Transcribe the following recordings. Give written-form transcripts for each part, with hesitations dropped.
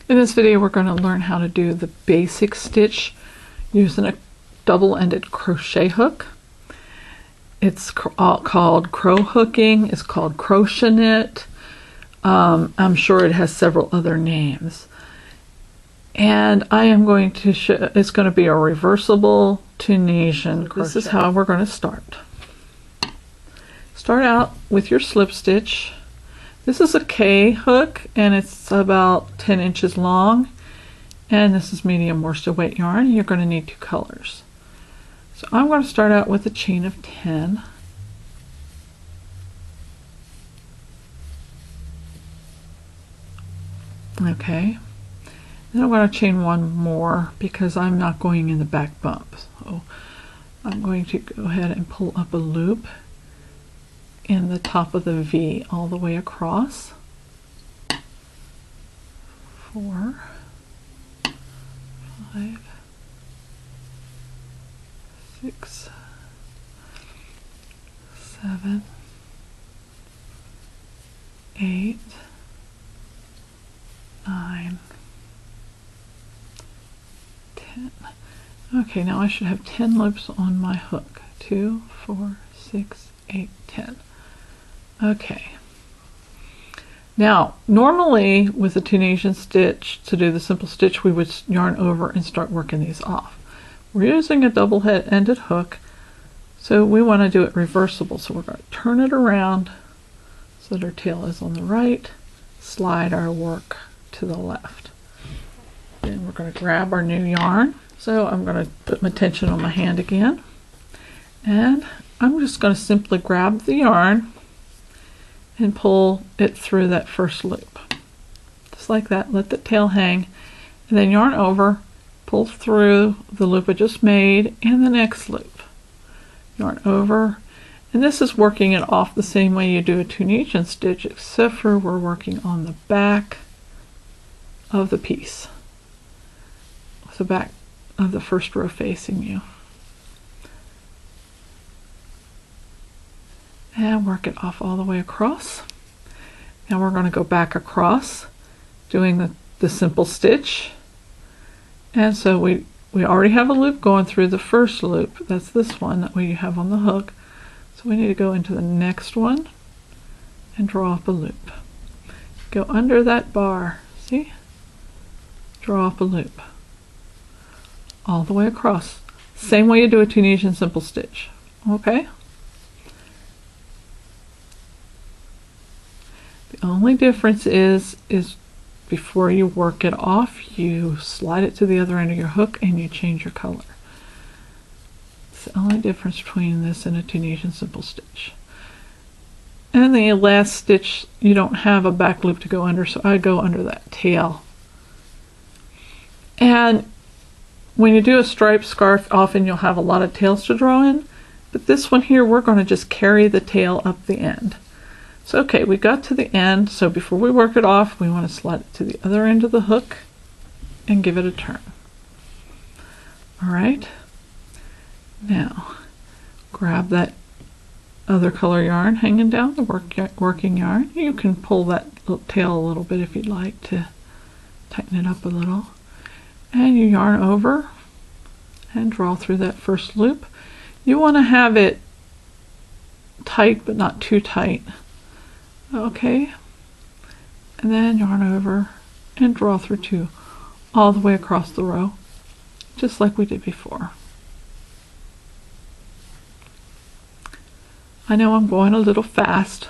In this video, we're going to learn how to do the basic stitch using a double-ended crochet hook. It's called Crohooking. It's called Crochenit. I'm sure it has several other names. And I am going to show, it's going to be a reversible Tunisian crochet. This is how we're going to start. Start out with your slip stitch. This is a K hook and it's about 10 inches long, and this is medium worsted weight yarn. You're going to need 2 colors. So I'm going to start out with a chain of 10. Okay, then I'm going to chain 1 more because I'm not going in the back bump. So I'm going to go ahead and pull up a loop in the top of the V all the way across. 4, 5, 6, 7, 8, 9, 10. Okay, now I should have 10 loops on my hook. 2, 4, 6, 8, 10. Okay. Now, normally with a Tunisian stitch, to do the simple stitch, we would yarn over and start working these off. We're using a double-ended hook, so we want to do it reversible. So we're going to turn it around so that our tail is on the right, slide our work to the left. Then we're going to grab our new yarn. So I'm going to put my tension on my hand again, and I'm just going to simply grab the yarn and pull it through that first loop. Just like that, let the tail hang, and then yarn over, pull through the loop I just made and the next loop. Yarn over, and this is working it off the same way you do a Tunisian stitch, except for we're working on the back of the piece, with the back of the first row facing you. And work it off all the way across. Now we're going to go back across, doing the simple stitch. And so we already have a loop going through the first loop. That's this one that we have on the hook. So we need to go into the next one and draw up a loop. Go under that bar, see? Draw up a loop. All the way across. Same way you do a Tunisian simple stitch. Okay? The only difference is before you work it off, you slide it to the other end of your hook and you change your color. It's the only difference between this and a Tunisian simple stitch. And the last stitch, you don't have a back loop to go under, so I go under that tail. And when you do a striped scarf, often you'll have a lot of tails to draw in, but this one here, we're going to just carry the tail up the end. So okay, we got to the end, so before we work it off, we want to slide it to the other end of the hook and give it a turn. All right, now grab that other color yarn hanging down, the working yarn. You can pull that little tail a little bit if you'd like to tighten it up a little. And you yarn over and draw through that first loop. You want to have it tight, but not too tight. Okay, and then yarn over and draw through 2 all the way across the row, just like we did before. I know I'm going a little fast,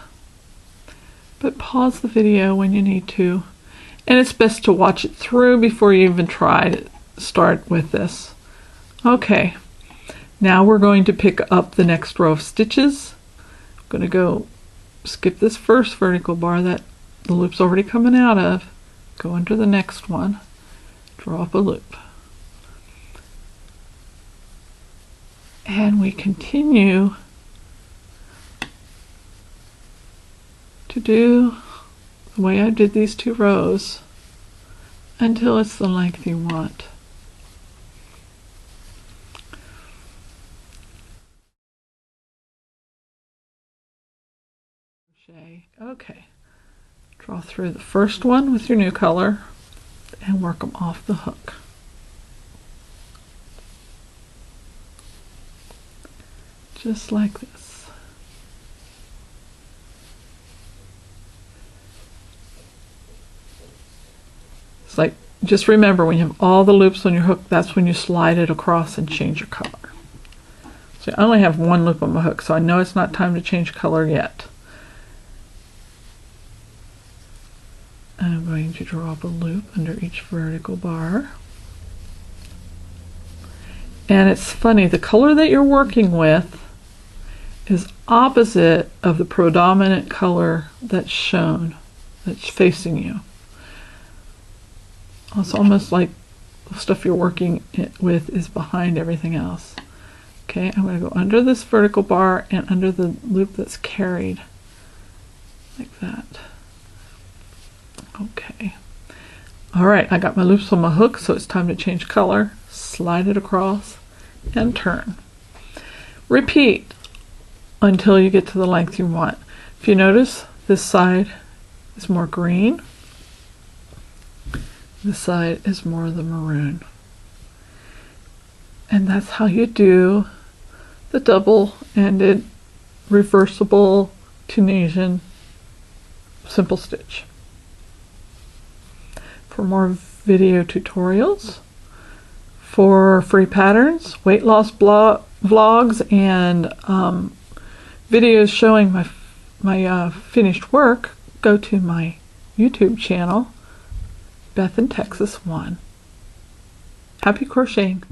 but pause the video when you need to, and it's best to watch it through before you even try to start with this. Okay, now we're going to pick up the next row of stitches. I'm going to go skip this first vertical bar that the loop's already coming out of, go into the next one, draw up a loop, and we continue to do the way I did these 2 rows until it's the length you want. Okay, draw through the first one with your new color, and work them off the hook. Just like this. It's like, just remember, when you have all the loops on your hook, that's when you slide it across and change your color. So I only have one loop on my hook, so I know it's not time to change color yet. I'm going to draw up a loop under each vertical bar. And it's funny, the color that you're working with is opposite of the predominant color that's shown, that's facing you. It's almost like the stuff you're working with is behind everything else. Okay, I'm going to go under this vertical bar and under the loop that's carried, like that. Okay. All right, I got my loops on my hook, so it's time to change color. Slide it across and turn. Repeat until you get to the length you want. If you notice, this side is more green. This side is more the maroon. And that's how you do the double-ended reversible Tunisian simple stitch. For more video tutorials, for free patterns, weight loss vlogs, and videos showing my finished work, go to my YouTube channel, Beth in Texas 1. Happy crocheting!